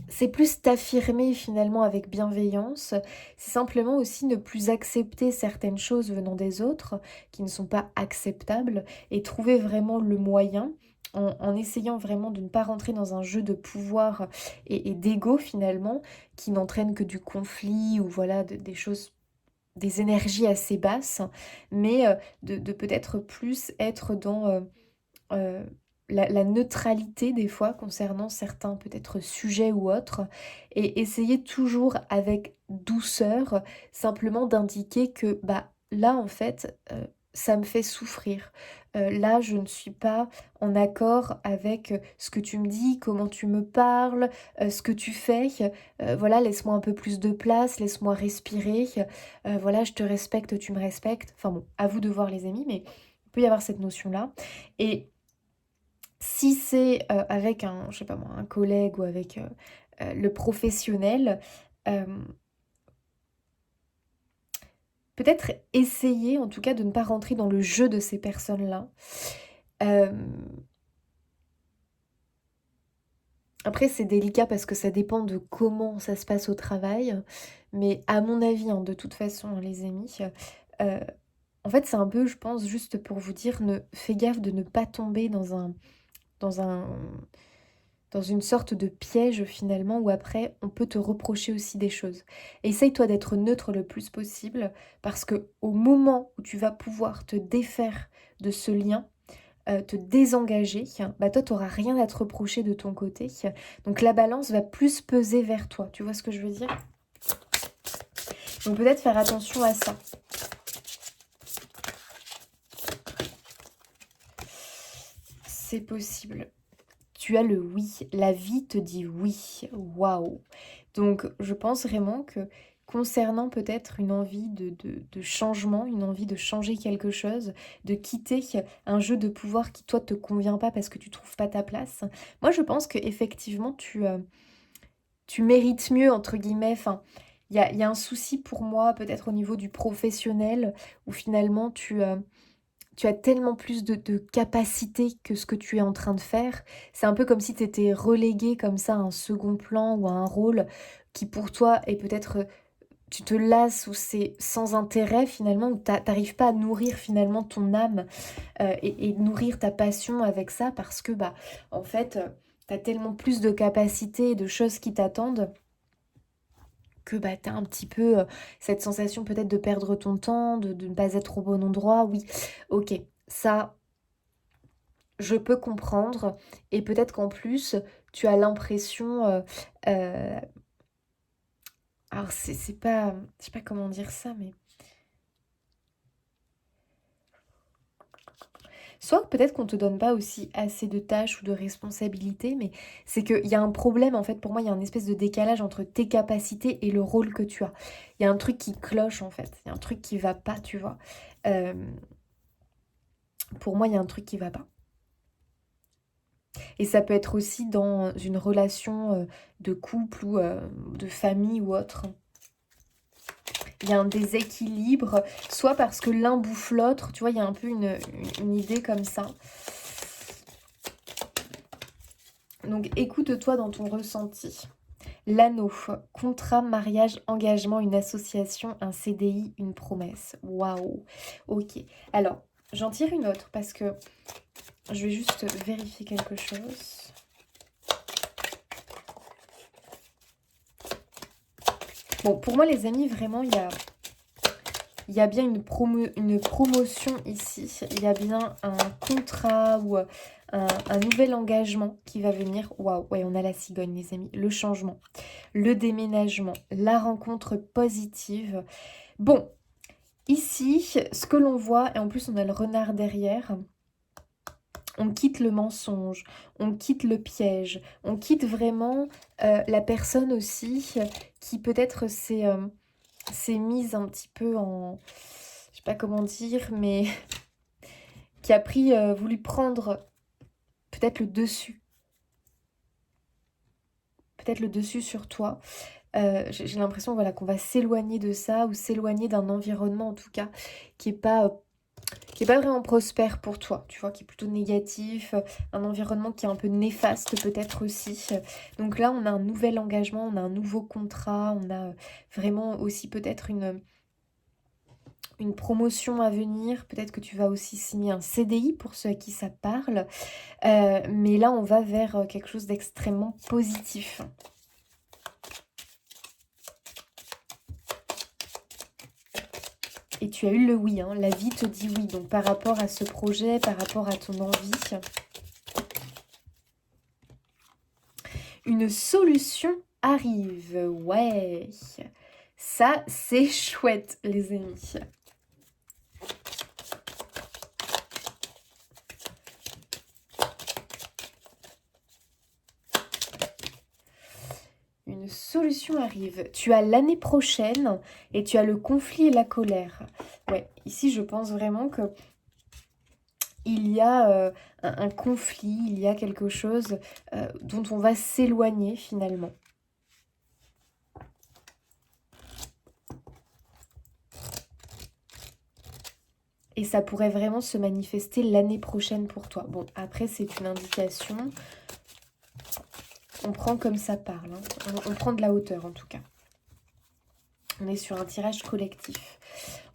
c'est plus t'affirmer finalement avec bienveillance, c'est simplement aussi ne plus accepter certaines choses venant des autres qui ne sont pas acceptables et trouver vraiment le moyen en essayant vraiment de ne pas rentrer dans un jeu de pouvoir et d'ego finalement qui n'entraîne que du conflit ou voilà des choses, des énergies assez basses, mais de peut-être plus être dans euh, la neutralité des fois concernant certains peut-être sujets ou autres et essayer toujours avec douceur simplement d'indiquer que bah là en fait ça me fait souffrir. Là je ne suis pas en accord avec ce que tu me dis, comment tu me parles, ce que tu fais. Voilà, laisse-moi un peu plus de place, laisse-moi respirer. Voilà, je te respecte, tu me respectes. Enfin bon, à vous de voir les amis, mais il peut y avoir cette notion-là. Et si c'est avec un, je sais pas moi, un collègue ou avec le professionnel, euh, peut-être essayer en tout cas de ne pas rentrer dans le jeu de ces personnes-là. Après, c'est délicat parce que ça dépend de comment ça se passe au travail. Mais à mon avis, hein, de toute façon, hein, les amis, heu, en fait, c'est un peu, je pense, juste pour vous dire, fais gaffe de ne pas tomber dans un dans une sorte de piège finalement où après on peut te reprocher aussi des choses. Essaye toi d'être neutre le plus possible parce que au moment où tu vas pouvoir te défaire de ce lien, te désengager, bah toi tu auras rien à te reprocher de ton côté. Donc la balance va plus peser vers toi. Tu vois ce que je veux dire? Donc peut-être faire attention à ça. C'est possible. Tu as le oui. La vie te dit oui. Waouh! Donc, je pense vraiment que concernant peut-être une envie de changement, une envie de changer quelque chose, de quitter un jeu de pouvoir qui, toi, te convient pas parce que tu trouves pas ta place, moi, je pense qu'effectivement, tu mérites mieux, entre guillemets. Enfin, il y a un souci pour moi, peut-être au niveau du professionnel, où finalement, tu as tellement plus de capacité que ce que tu es en train de faire. C'est un peu comme si tu étais relégué comme ça à un second plan ou à un rôle qui pour toi est peut-être, tu te lasses ou c'est sans intérêt finalement, ou tu pas à nourrir finalement ton âme, et nourrir ta passion avec ça parce que, bah, en fait, tu as tellement plus de capacités et de choses qui t'attendent que, bah, tu as un petit peu, cette sensation peut-être de perdre ton temps, de ne pas être au bon endroit. Oui, OK, ça je peux comprendre et peut-être qu'en plus, tu as l'impression, heu, alors c'est pas, je sais pas comment dire ça, mais soit peut-être qu'on te donne pas aussi assez de tâches ou de responsabilités, mais c'est qu'il y a un problème, en fait, pour moi, il y a un espèce de décalage entre tes capacités et le rôle que tu as. Il y a un truc qui cloche, en fait, il y a un truc qui va pas, tu vois? Hem, pour moi, il y a un truc qui va pas et ça peut être aussi dans une relation, de couple ou, de famille ou autre. Il y a un déséquilibre, soit parce que l'un bouffe l'autre, tu vois, il y a un peu une idée comme ça. Donc écoute-toi dans ton ressenti. L'anneau, contrat, mariage, engagement, une association, un CDI, une promesse. Waouh. Ok. Alors, j'en tire une autre parce que je vais juste vérifier quelque chose. Bon, pour moi, les amis, vraiment, il y a bien une promotion ici. Il y a bien un contrat ou un nouvel engagement qui va venir. Waouh, ouais, on a la cigogne, les amis. Le changement, le déménagement, la rencontre positive. Bon, ici, ce que l'on voit, et en plus on a le renard derrière, on quitte le mensonge, on quitte le piège, on quitte vraiment la personne aussi qui peut-être s'est mise un petit peu en, je sais pas comment dire, mais qui a voulu prendre peut-être le dessus, peut-être le dessus sur toi. J'ai l'impression, voilà, qu'on va s'éloigner de ça ou s'éloigner d'un environnement en tout cas qui est pas vraiment prospère pour toi, tu vois, qui est plutôt négatif, un environnement qui est un peu néfaste peut-être aussi. Donc là, on a un nouvel engagement, on a un nouveau contrat, on a vraiment aussi peut-être une promotion à venir. Peut-être que tu vas aussi signer un CDI pour ceux à qui ça parle. Mais là, on va vers quelque chose d'extrêmement positif. Et tu as eu le oui, hein. La vie te dit oui. Donc par rapport à ce projet, par rapport à ton envie, une solution arrive. Ouais, ça c'est chouette les amis. Une solution arrive. Tu as l'année prochaine et tu as le conflit et la colère. Ouais, ici je pense vraiment que il y a un conflit, il y a quelque chose dont on va s'éloigner finalement. Et ça pourrait vraiment se manifester l'année prochaine pour toi. Bon, après, c'est une indication. On prend comme ça parle. Hein. On prend de la hauteur, en tout cas. On est sur un tirage collectif.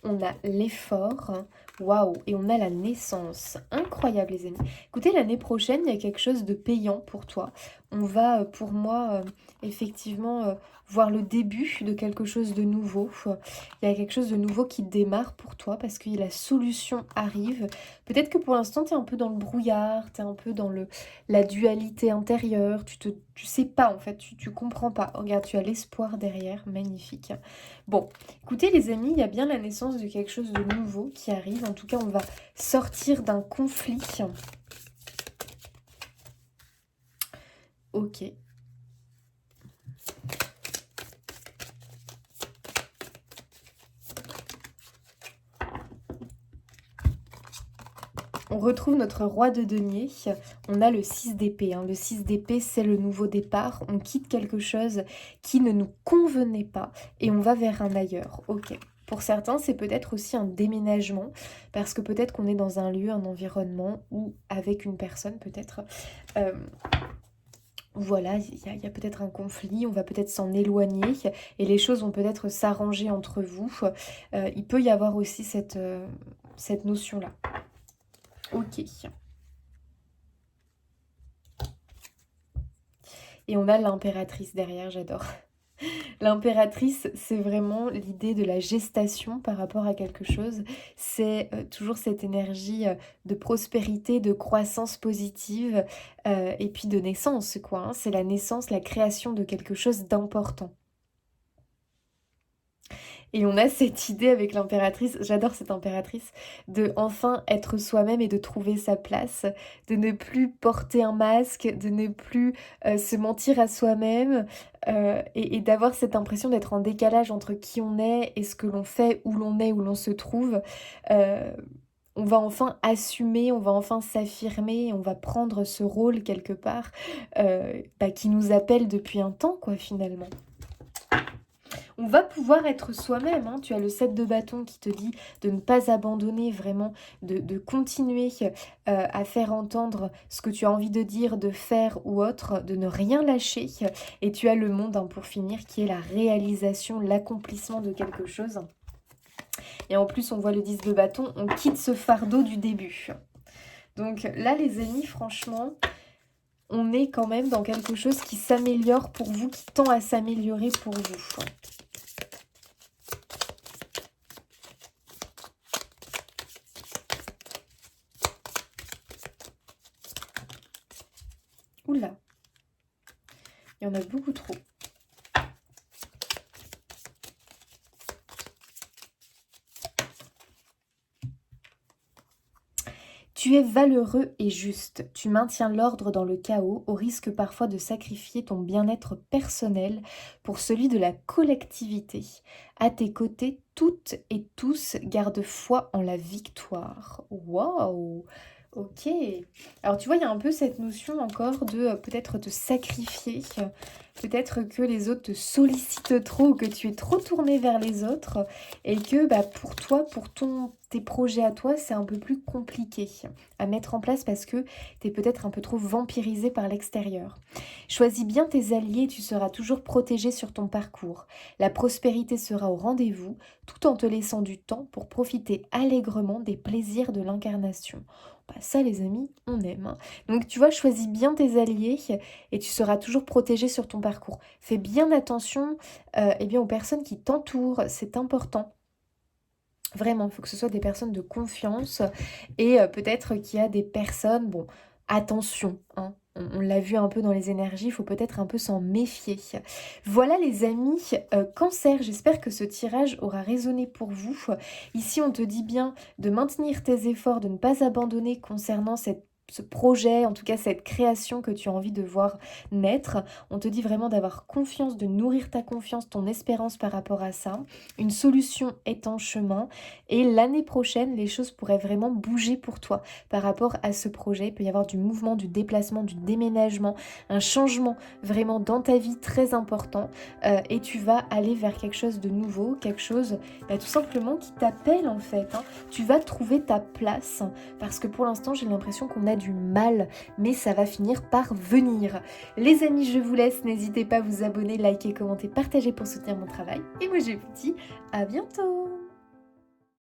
On a l'effort. Waouh! Et on a la naissance. Incroyable, les amis. Écoutez, l'année prochaine, il y a quelque chose de payant pour toi. On va, pour moi, effectivement, voir le début de quelque chose de nouveau. Il y a quelque chose de nouveau qui démarre pour toi parce que la solution arrive. Peut-être que pour l'instant, tu es un peu dans le brouillard, tu es un peu dans la dualité intérieure. Tu sais pas, en fait, tu comprends pas. Regarde, tu as l'espoir derrière. Magnifique. Bon, écoutez, les amis, il y a bien la naissance de quelque chose de nouveau qui arrive. En tout cas, on va sortir d'un conflit. Ok. On retrouve notre roi de denier. On a le 6 d'épée. Hein. Le 6 d'épée, c'est le nouveau départ. On quitte quelque chose qui ne nous convenait pas et on va vers un ailleurs. Ok. Pour certains, c'est peut-être aussi un déménagement parce que peut-être qu'on est dans un lieu, un environnement ou avec une personne peut-être. Voilà, il y a peut-être un conflit, on va peut-être s'en éloigner et les choses vont peut-être s'arranger entre vous. Il peut y avoir aussi cette notion-là. Ok. Et on a l'impératrice derrière, j'adore. L'impératrice, c'est vraiment l'idée de la gestation par rapport à quelque chose. C'est toujours cette énergie de prospérité, de croissance positive et puis de naissance, quoi. Hein. C'est la naissance, la création de quelque chose d'important. Et on a cette idée avec l'impératrice, j'adore cette impératrice, de enfin être soi-même et de trouver sa place, de ne plus porter un masque, de ne plus se mentir à soi-même et d'avoir cette impression d'être en décalage entre qui on est et ce que l'on fait, où l'on est, où l'on se trouve. Euh, on va enfin assumer, on va enfin s'affirmer, on va prendre ce rôle quelque part qui nous appelle depuis un temps, quoi, finalement. On va pouvoir être soi-même. Hein. Tu as le 7 de bâton qui te dit de ne pas abandonner vraiment, de continuer à faire entendre ce que tu as envie de dire, de faire ou autre, de ne rien lâcher. Et tu as le monde, hein, pour finir, qui est la réalisation, l'accomplissement de quelque chose. Et en plus, on voit le 10 de bâton, on quitte ce fardeau du début. Donc là, les amis, franchement, on est quand même dans quelque chose qui s'améliore pour vous, qui tend à s'améliorer pour vous. Oula, il y en a beaucoup trop. Tu es valeureux et juste. Tu maintiens l'ordre dans le chaos, au risque parfois de sacrifier ton bien-être personnel pour celui de la collectivité. À tes côtés, toutes et tous gardent foi en la victoire. Waouh! Ok. Alors tu vois, il y a un peu cette notion encore de peut-être te sacrifier. Peut-être que les autres te sollicitent trop ou que tu es trop tourné vers les autres et que pour toi, pour tes projets à toi, c'est un peu plus compliqué à mettre en place parce que tu es peut-être un peu trop vampirisé par l'extérieur. Choisis bien tes alliés, tu seras toujours protégé sur ton parcours. La prospérité sera au rendez-vous tout en te laissant du temps pour profiter allègrement des plaisirs de l'incarnation. Ça, les amis, on aime. Hein. Donc, tu vois, choisis bien tes alliés et tu seras toujours protégé sur ton parcours. Fais bien attention aux personnes qui t'entourent, c'est important. Vraiment, il faut que ce soit des personnes de confiance et peut-être qu'il y a des personnes, bon, attention, hein, on l'a vu un peu dans les énergies, il faut peut-être un peu s'en méfier. Voilà les amis, Cancer, j'espère que ce tirage aura résonné pour vous. Ici, on te dit bien de maintenir tes efforts, de ne pas abandonner concernant ce projet, en tout cas cette création que tu as envie de voir naître. On te dit vraiment d'avoir confiance, de nourrir ta confiance, ton espérance par rapport à ça. Une solution est en chemin et l'année prochaine, les choses pourraient vraiment bouger pour toi par rapport à ce projet. Il peut y avoir du mouvement, du déplacement, du déménagement, un changement vraiment dans ta vie très important et tu vas aller vers quelque chose de nouveau, quelque chose tout simplement qui t'appelle en fait. Tu vas trouver ta place parce que pour l'instant j'ai l'impression qu'on a du mal, mais ça va finir par venir. Les amis, je vous laisse, n'hésitez pas à vous abonner, liker, commenter, partager pour soutenir mon travail et moi je vous dis à bientôt.